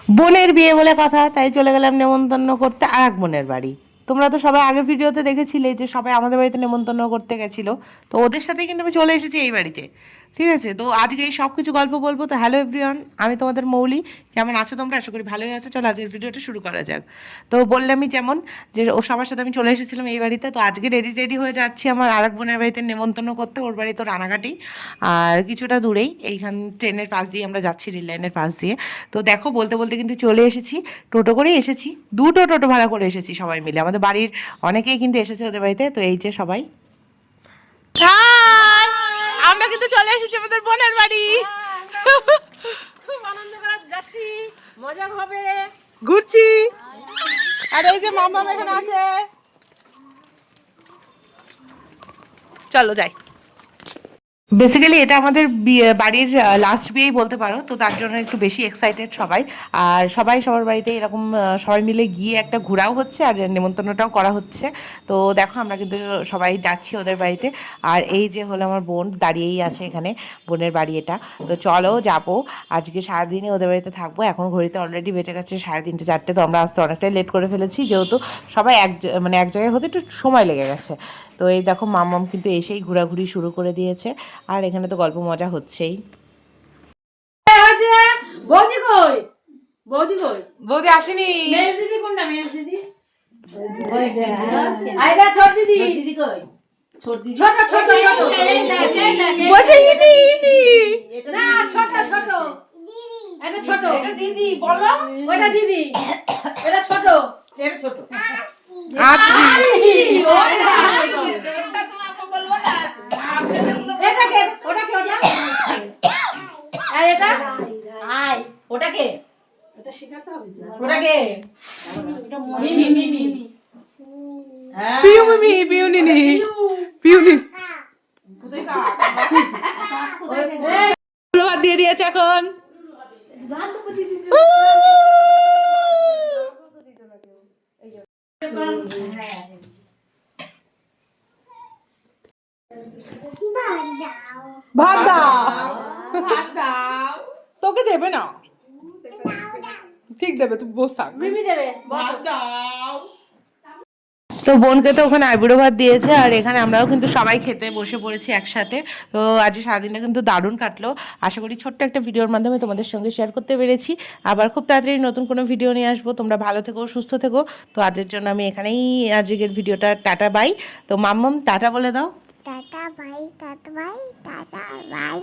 বোনের বিয়ে বলে কথা, তাই চলে গেলাম নেমন্তন্ন করতে আর এক বোনের বাড়ি। তোমরা তো সবাই আগের ভিডিওতে দেখেছিলে যে সবাই আমাদের বাড়িতে নেমন্তন্ন করতে গেছিলো, তো ওদের সাথেই কিন্তু আমি চলে এসেছি এই বাড়িতে। ঠিক আছে, তো আজকে এই সব কিছু গল্প বলবো। তো হ্যালো এভরিওয়ান, আমি তোমাদের মৌলি। কেমন আছো তোমরা? আশা করি ভালোই আছো। চলো আজকের ভিডিওটা শুরু করা যাক। তো বললামই যেমন যে ও সবার সাথে আমি চলে এসেছিলাম এই বাড়িতে। তো আজকে রেডি হয়ে যাচ্ছি আমার আরেক বোনের বাড়িতে নেমন্তন্ন করতে। ওর বাড়ি তো রানাঘাটেই, আর কিছুটা দূরেই। এইখান ট্রেনের পাশ দিয়ে আমরা যাচ্ছি, রেল লাইনের পাশ দিয়ে। তো দেখো বলতে বলতে কিন্তু চলে এসেছি। টোটো করেই এসেছি, দুটো টোটো ভাড়া করে এসেছি সবাই মিলে। আমাদের বাড়ির অনেকেই কিন্তু এসেছে ওদের বাড়িতে। তো এই যে সবাই, হাই! আমরা কিন্তু চলে এসেছি আমাদের বোনের বাড়ি। খুব আনন্দ করে যাচ্ছি, মজা হবে। ঘুরছি। আর এই যে মামা এখানে আছে। চলো যাই। বেসিক্যালি এটা আমাদের বাড়ির লাস্ট বিয়েই বলতে পারো, তো তার জন্য একটু বেশি এক্সাইটেড সবাই। আর সবাই সবার বাড়িতে এরকম সবাই মিলে গিয়ে একটা ঘোরাও হচ্ছে আর নেমন্তন্নটাও করা হচ্ছে। তো দেখো আমরা কিন্তু সবাই যাচ্ছি ওদের বাড়িতে। আর এই যে হলো আমার বোন দাঁড়িয়েই আছে এখানে, বোনের বাড়ি এটা। তো চলো যাবো, আজকে সারাদিনই ওদের বাড়িতে থাকবো। এখন ঘড়িতে অলরেডি বেঁচে গেছে 3:30 4টে। তো আমরা আসতে অনেকটাই লেট করে ফেলেছি, যেহেতু সবাই মানে এক জায়গায় হতে একটু সময় লেগে গেছে। তো এই দেখো মাম্মাম কিন্তু এসেই ঘোরাঘুরি শুরু করে দিয়েছে। আর এখানে তো গল্প মজা হচ্ছেই। বৌদি কই? বৌদি কই? বৌদি আসেনি। মেজ দিদি কোনটা? মেজ দিদি আইডা ছোট দিদি। দিদি কই? ছোট দিদি। ছোট ছোট ছোট বলছে ইনি ইনি। না ছোট ছোট। এটা ছোট। এটা দিদি বলো। ওটা দিদি। এটা ছোট। এটা ছোট। আচ্ছা ওটা তোমাকে বলবো না। এটা কে? ওটা কে? ওটা? আর এটা? আই। ওটা কে? এটা শেখাতে হবে তো। ওটা কে? মিমি মিমি। হ্যাঁ। পিউ মিমি পিউ নিনি পিউ নিনি। প্রভাত দিয়ে দিয়েছে এখন। ভাত দাও, ভাত দাও। তোকে দেবে না, ঠিক দেবে, তুই বস থাক। মিমি দেবে। ভাত দাও। তো বোনকে তো ওখানে আইবুড়ো ভাত দিয়েছে, আর এখানে আমরাও কিন্তু সবাই খেতে বসে পড়েছি একসাথে। তো আজ সারাদিনটা কিন্তু দারুণ কাটলো। আশা করি ছোট্ট একটা ভিডিওর মাধ্যমে তোমাদের সঙ্গে শেয়ার করতে পেরেছি। আবার খুব তাড়াতাড়ি নতুন কোনো ভিডিও নিয়ে আসবো। তোমরা ভালো থেকো, সুস্থ থেকো। তো আজকের জন্য আমি এখানেই আজকের ভিডিওটা টাটা বাই। তো মাম্মাম টাটা বলে দাও। Tata bye, tata bye, tata bye.